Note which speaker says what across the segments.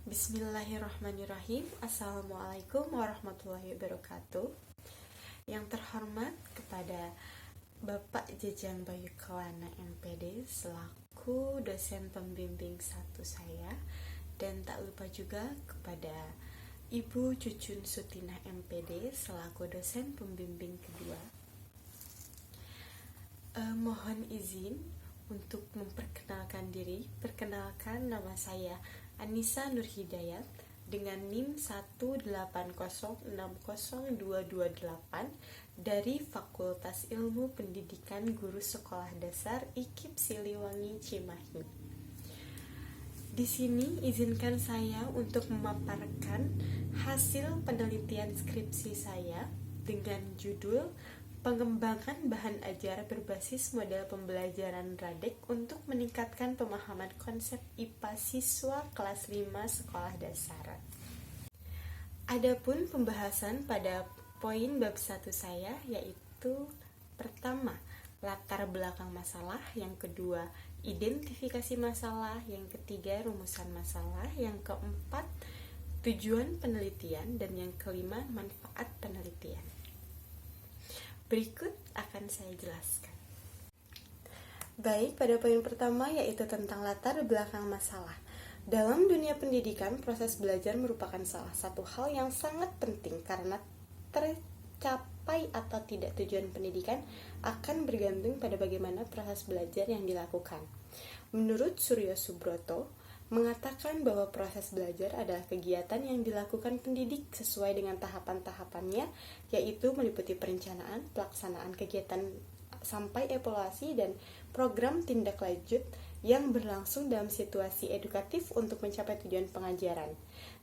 Speaker 1: Bismillahirrahmanirrahim. Assalamualaikum warahmatullahi wabarakatuh. Yang terhormat kepada Bapak Jajang Bayu Kawana MPD selaku dosen pembimbing 1 saya, dan tak lupa juga kepada Ibu Cucun Sutinah MPD selaku dosen pembimbing kedua. Mohon izin untuk memperkenalkan diri. Perkenalkan, nama saya Anissa Nurhidayat dengan NIM 180602228 dari Fakultas Ilmu Pendidikan Guru Sekolah Dasar IKIP Siliwangi Cimahi. Di sini izinkan saya untuk memaparkan hasil penelitian skripsi saya dengan judul Pengembangan bahan ajar berbasis model pembelajaran Radek untuk meningkatkan pemahaman konsep IPA siswa kelas 5 sekolah dasar. Adapun pembahasan pada poin bab 1 saya yaitu pertama, latar belakang masalah, yang kedua, identifikasi masalah, yang ketiga, rumusan masalah, yang keempat, tujuan penelitian, dan yang kelima, manfaat penelitian. Berikut akan saya jelaskan. Baik, pada poin pertama yaitu tentang latar belakang masalah. Dalam dunia pendidikan, proses belajar merupakan salah satu hal yang sangat penting karena tercapai atau tidak tujuan pendidikan akan bergantung pada bagaimana proses belajar yang dilakukan. Menurut Suryo Subroto, mengatakan bahwa proses belajar adalah kegiatan yang dilakukan pendidik sesuai dengan tahapan-tahapannya, yaitu meliputi perencanaan, pelaksanaan kegiatan sampai evaluasi, dan program tindak lanjut yang berlangsung dalam situasi edukatif untuk mencapai tujuan pengajaran.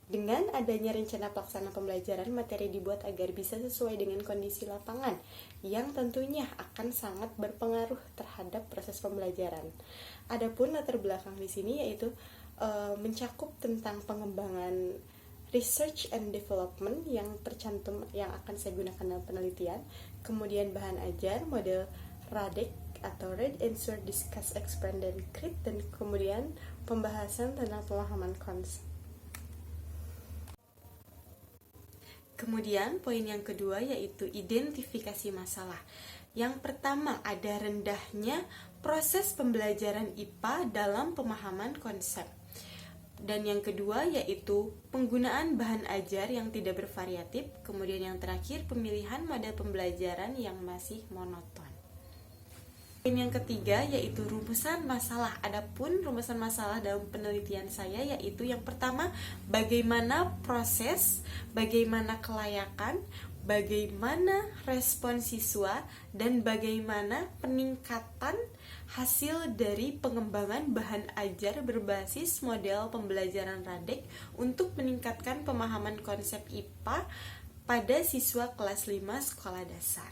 Speaker 1: Dengan adanya rencana pelaksana pembelajaran, materi dibuat agar bisa sesuai dengan kondisi lapangan, yang tentunya akan sangat berpengaruh terhadap proses pembelajaran. Adapun latar belakang di sini yaitu mencakup tentang pengembangan research and development yang tercantum yang akan saya gunakan dalam penelitian, kemudian bahan ajar, model Radek atau Read, Answer, Discuss, Expand, dan Create, dan kemudian pembahasan tentang pemahaman konsep. Kemudian poin yang kedua yaitu identifikasi masalah. Yang pertama, ada rendahnya proses pembelajaran IPA dalam pemahaman konsep. Dan yang kedua yaitu penggunaan bahan ajar yang tidak bervariatif. Kemudian yang terakhir, pemilihan model pembelajaran yang masih monoton. Poin yang ketiga yaitu rumusan masalah. Adapun rumusan masalah dalam penelitian saya yaitu yang pertama, bagaimana proses, bagaimana kelayakan, bagaimana respon siswa, dan bagaimana peningkatan hasil dari pengembangan bahan ajar berbasis model pembelajaran Radek untuk meningkatkan pemahaman konsep IPA pada siswa kelas 5 sekolah dasar.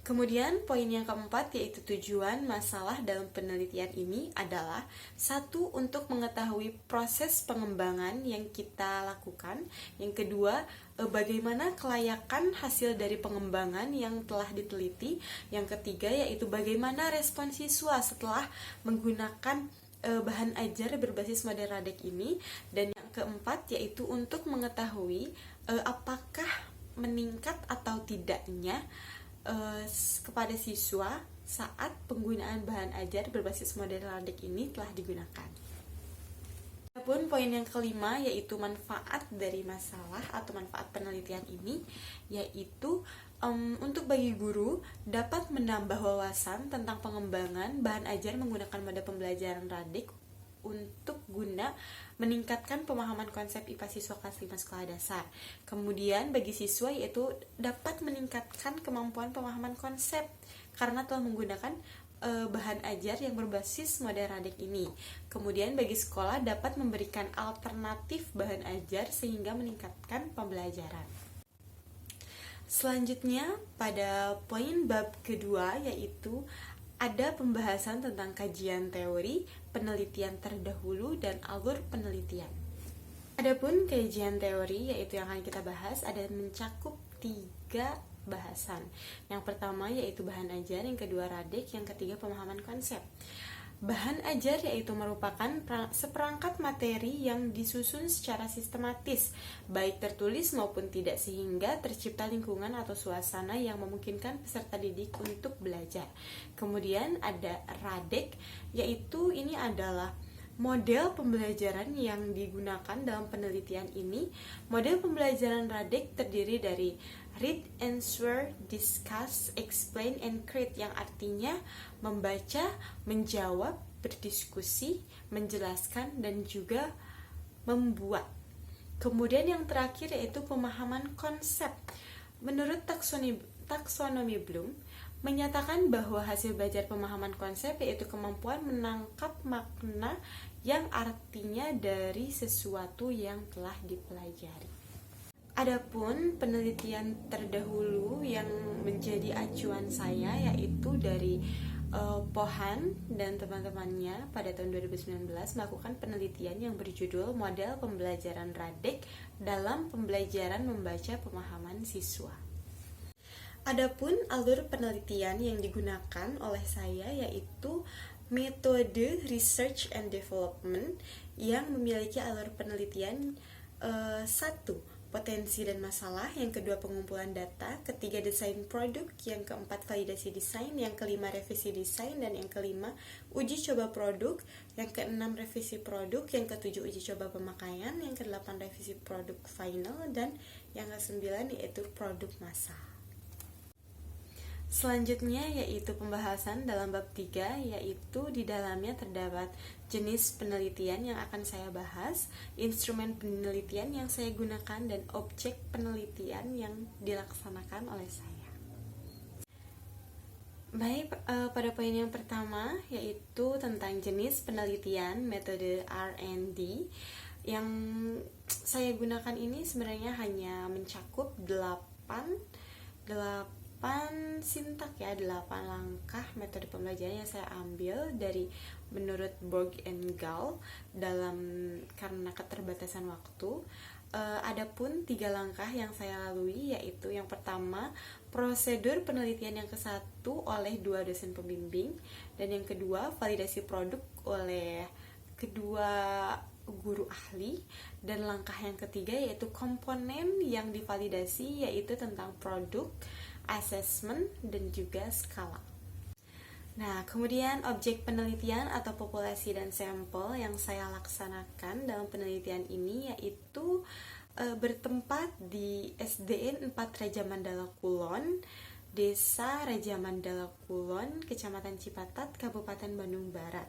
Speaker 1: Kemudian poin yang keempat yaitu tujuan masalah dalam penelitian ini adalah satu, untuk mengetahui proses pengembangan yang kita lakukan. Yang kedua, bagaimana kelayakan hasil dari pengembangan yang telah diteliti. Yang ketiga yaitu bagaimana respon siswa setelah menggunakan bahan ajar berbasis model Radek ini. Dan yang keempat yaitu untuk mengetahui apakah meningkat atau tidaknya kepada siswa saat penggunaan bahan ajar berbasis model Radek ini telah digunakan. Adapun poin yang kelima yaitu manfaat dari masalah atau manfaat penelitian ini yaitu untuk bagi guru dapat menambah wawasan tentang pengembangan bahan ajar menggunakan model pembelajaran Radek untuk guna meningkatkan pemahaman konsep IPA siswa kelas 5 sekolah dasar. Kemudian bagi siswa yaitu dapat meningkatkan kemampuan pemahaman konsep karena telah menggunakan bahan ajar yang berbasis model Radek ini. Kemudian bagi sekolah dapat memberikan alternatif bahan ajar sehingga meningkatkan pembelajaran. Selanjutnya pada poin bab kedua yaitu ada pembahasan tentang kajian teori, penelitian terdahulu, dan alur penelitian. Adapun kajian teori yaitu yang akan kita bahas ada mencakup 3 bahasan. Yang pertama yaitu bahan ajar, yang kedua Radek, yang ketiga pemahaman konsep. Bahan ajar yaitu merupakan seperangkat materi yang disusun secara sistematis, baik tertulis maupun tidak, sehingga tercipta lingkungan atau suasana yang memungkinkan peserta didik untuk belajar. Kemudian ada Radek, yaitu ini adalah model pembelajaran yang digunakan dalam penelitian ini. Model pembelajaran Radek terdiri dari read, answer, discuss, explain, and create, yang artinya membaca, menjawab, berdiskusi, menjelaskan, dan juga membuat. Kemudian yang terakhir yaitu pemahaman konsep. Menurut taksonomi Bloom, menyatakan bahwa hasil belajar pemahaman konsep yaitu kemampuan menangkap makna yang artinya dari sesuatu yang telah dipelajari. Adapun penelitian terdahulu yang menjadi acuan saya yaitu dari Pohan dan teman-temannya pada tahun 2019 melakukan penelitian yang berjudul Model Pembelajaran Radek dalam Pembelajaran Membaca Pemahaman Siswa. Adapun alur penelitian yang digunakan oleh saya yaitu metode research and development yang memiliki alur penelitian 1. Potensi dan masalah, yang kedua pengumpulan data, ketiga desain produk, yang keempat validasi desain, yang kelima revisi desain, dan yang kelima uji coba produk, yang keenam revisi produk, yang ketujuh uji coba pemakaian, yang kedelapan revisi produk final, dan yang kesembilan yaitu produk massal. Selanjutnya yaitu pembahasan dalam bab 3, yaitu di dalamnya terdapat jenis penelitian yang akan saya bahas, instrumen penelitian yang saya gunakan, dan objek penelitian yang dilaksanakan oleh saya. Baik, pada poin yang pertama yaitu tentang jenis penelitian metode R&D. Yang saya gunakan ini sebenarnya hanya mencakup 8 sintak ya, 8 langkah metode pembelajaran yang saya ambil dari menurut Borg and Gall karena keterbatasan waktu. Adapun 3 langkah yang saya lalui yaitu yang pertama prosedur penelitian yang ke-1 oleh 2 dosen pembimbing, dan yang kedua validasi produk oleh kedua guru ahli, dan langkah yang ketiga yaitu komponen yang divalidasi yaitu tentang produk, assessment, dan juga skala. Nah, kemudian objek penelitian atau populasi dan sampel yang saya laksanakan dalam penelitian ini yaitu bertempat di SDN 4 Raja Mandala Kulon, Desa Raja Mandala Kulon, Kecamatan Cipatat, Kabupaten Bandung Barat,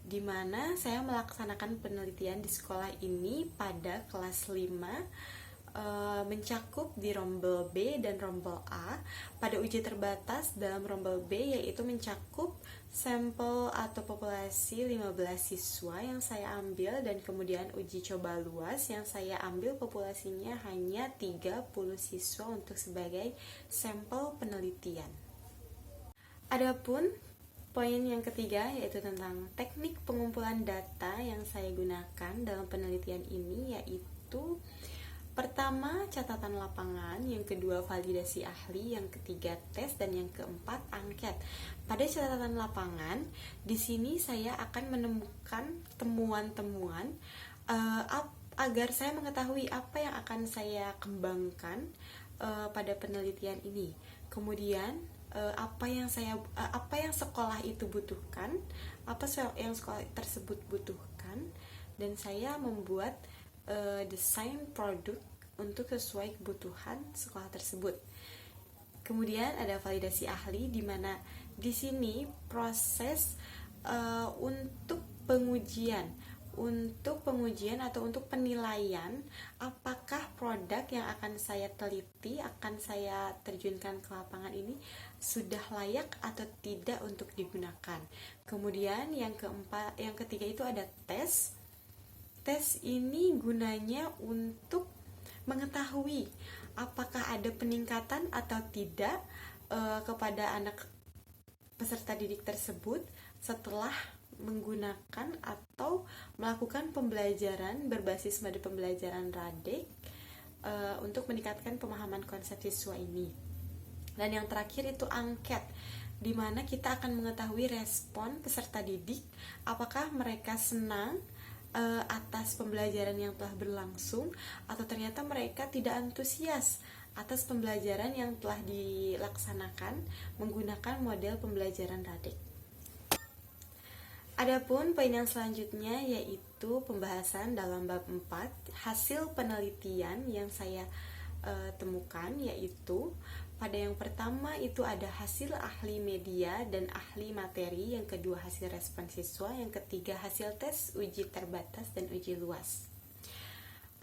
Speaker 1: di mana saya melaksanakan penelitian di sekolah ini pada kelas 5, mencakup di rombel B dan rombel A. Pada uji terbatas dalam rombel B yaitu mencakup sampel atau populasi 15 siswa yang saya ambil, dan kemudian uji coba luas yang saya ambil populasinya hanya 30 siswa untuk sebagai sampel penelitian. Adapun poin yang ketiga yaitu tentang teknik pengumpulan data yang saya gunakan dalam penelitian ini yaitu pertama, catatan lapangan, yang kedua validasi ahli, yang ketiga tes, dan yang keempat angket. Pada catatan lapangan, di sini saya akan menemukan temuan-temuan agar saya mengetahui apa yang akan saya kembangkan pada penelitian ini. Kemudian apa yang sekolah itu butuhkan, apa yang sekolah tersebut butuhkan, dan saya membuat desain produk untuk sesuai kebutuhan sekolah tersebut. Kemudian ada validasi ahli, di mana di sini proses untuk pengujian atau untuk penilaian apakah produk yang akan saya teliti, akan saya terjunkan ke lapangan ini sudah layak atau tidak untuk digunakan. Kemudian yang ketiga itu ada tes. Tes ini gunanya untuk mengetahui apakah ada peningkatan atau tidak kepada anak peserta didik tersebut setelah menggunakan atau melakukan pembelajaran berbasis metode pembelajaran Radek untuk meningkatkan pemahaman konsep siswa ini. Dan yang terakhir itu angket. di mana kita akan mengetahui respon peserta didik, apakah mereka senang atas pembelajaran yang telah berlangsung atau ternyata mereka tidak antusias atas pembelajaran yang telah dilaksanakan menggunakan model pembelajaran Radek. Adapun poin yang selanjutnya yaitu pembahasan dalam bab 4 hasil penelitian yang saya temukan, yaitu pada yang pertama itu ada hasil ahli media dan ahli materi, yang kedua hasil respon siswa, yang ketiga hasil tes uji terbatas dan uji luas.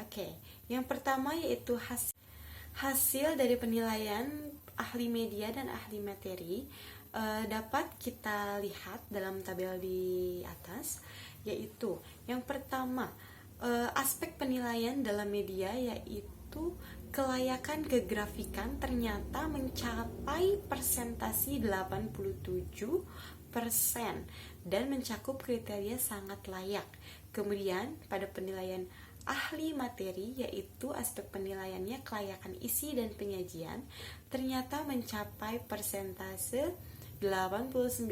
Speaker 1: Oke, yang pertama yaitu hasil dari penilaian ahli media dan ahli materi dapat kita lihat dalam tabel di atas, yaitu yang pertama aspek penilaian dalam media yaitu kelayakan kegrafikan ternyata mencapai persentasi 87% dan mencakup kriteria sangat layak. Kemudian pada penilaian ahli materi, yaitu aspek penilaiannya kelayakan isi dan penyajian, ternyata mencapai persentase 89%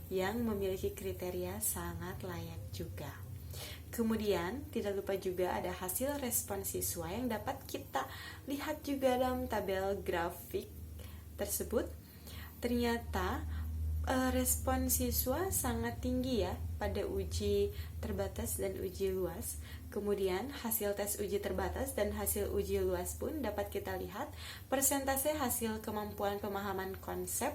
Speaker 1: yang memiliki kriteria sangat layak juga. Kemudian tidak lupa juga ada hasil respon siswa yang dapat kita lihat juga dalam tabel grafik tersebut. Ternyata respon siswa sangat tinggi ya pada uji terbatas dan uji luas. Kemudian hasil tes uji terbatas dan hasil uji luas pun dapat kita lihat persentase hasil kemampuan pemahaman konsep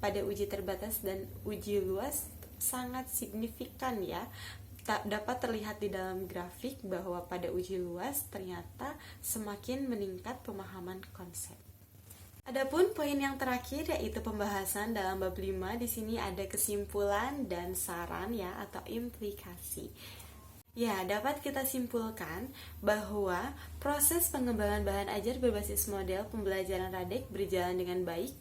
Speaker 1: pada uji terbatas dan uji luas sangat signifikan ya. Dapat terlihat di dalam grafik bahwa pada uji luas ternyata semakin meningkat pemahaman konsep. Adapun poin yang terakhir yaitu pembahasan dalam bab 5, di sini ada kesimpulan dan saran ya atau implikasi. Ya, dapat kita simpulkan bahwa proses pengembangan bahan ajar berbasis model pembelajaran Radek berjalan dengan baik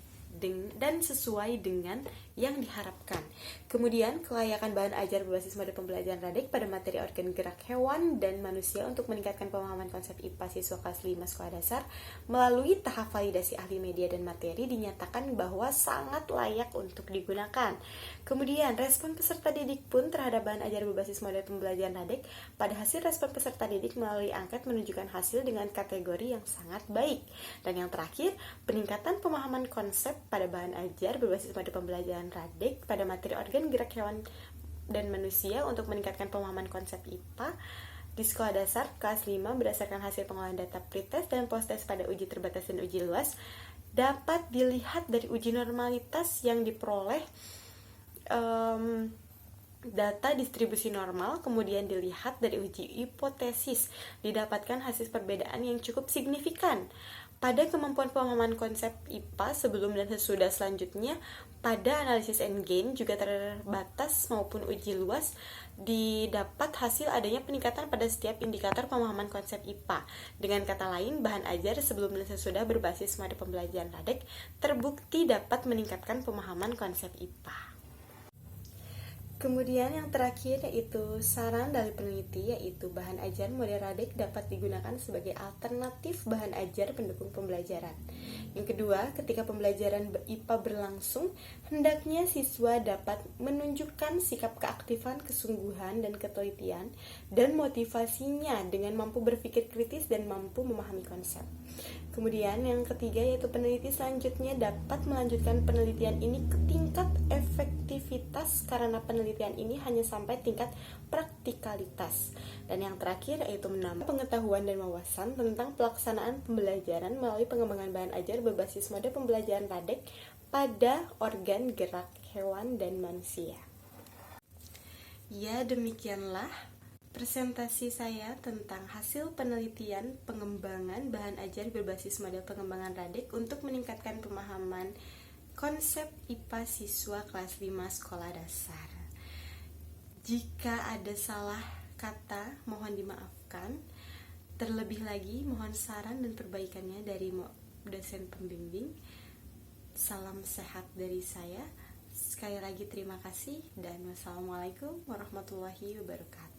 Speaker 1: dan sesuai dengan yang diharapkan. Kemudian, kelayakan bahan ajar berbasis model pembelajaran Radek pada materi organ gerak hewan dan manusia untuk meningkatkan pemahaman konsep IPA siswa kelas 5 sekolah dasar melalui tahap validasi ahli media dan materi dinyatakan bahwa sangat layak untuk digunakan. Kemudian, respon peserta didik pun terhadap bahan ajar berbasis model pembelajaran Radek pada hasil respon peserta didik melalui angket menunjukkan hasil dengan kategori yang sangat baik. Dan yang terakhir, peningkatan pemahaman konsep pada bahan ajar berbasis model pembelajaran Radek pada materi organ gerak hewan dan manusia untuk meningkatkan pemahaman konsep IPA di sekolah dasar kelas 5 berdasarkan hasil pengolahan data pretest dan post-test pada uji terbatas dan uji luas dapat dilihat dari uji normalitas yang diperoleh data distribusi normal, kemudian dilihat dari uji hipotesis didapatkan hasil perbedaan yang cukup signifikan pada kemampuan pemahaman konsep IPA sebelum dan sesudah. Selanjutnya pada analisis endgame juga terbatas maupun uji luas didapat hasil adanya peningkatan pada setiap indikator pemahaman konsep IPA. Dengan kata lain, bahan ajar sebelum dan sesudah berbasis model pembelajaran Radek terbukti dapat meningkatkan pemahaman konsep IPA. Kemudian yang terakhir yaitu saran dari peneliti, yaitu bahan ajar model Radek dapat digunakan sebagai alternatif bahan ajar pendukung pembelajaran. Yang kedua, ketika pembelajaran IPA berlangsung, hendaknya siswa dapat menunjukkan sikap keaktifan, kesungguhan, dan ketelitian, dan motivasinya dengan mampu berpikir kritis dan mampu memahami konsep. Kemudian yang ketiga yaitu peneliti selanjutnya dapat melanjutkan penelitian ini ke tingkat efektivitas karena penelitian ini hanya sampai tingkat praktikalitas. Dan yang terakhir yaitu menambah pengetahuan dan wawasan tentang pelaksanaan pembelajaran melalui pengembangan bahan ajar berbasis model pembelajaran Radek pada organ gerak hewan dan manusia. Ya, demikianlah presentasi saya tentang hasil penelitian pengembangan bahan ajar berbasis model pengembangan Radek untuk meningkatkan pemahaman konsep IPA siswa kelas 5 sekolah dasar. Jika ada salah kata, mohon dimaafkan. Terlebih lagi, mohon saran dan perbaikannya dari dosen pembimbing. Salam sehat dari saya. Sekali lagi terima kasih dan wassalamualaikum warahmatullahi wabarakatuh.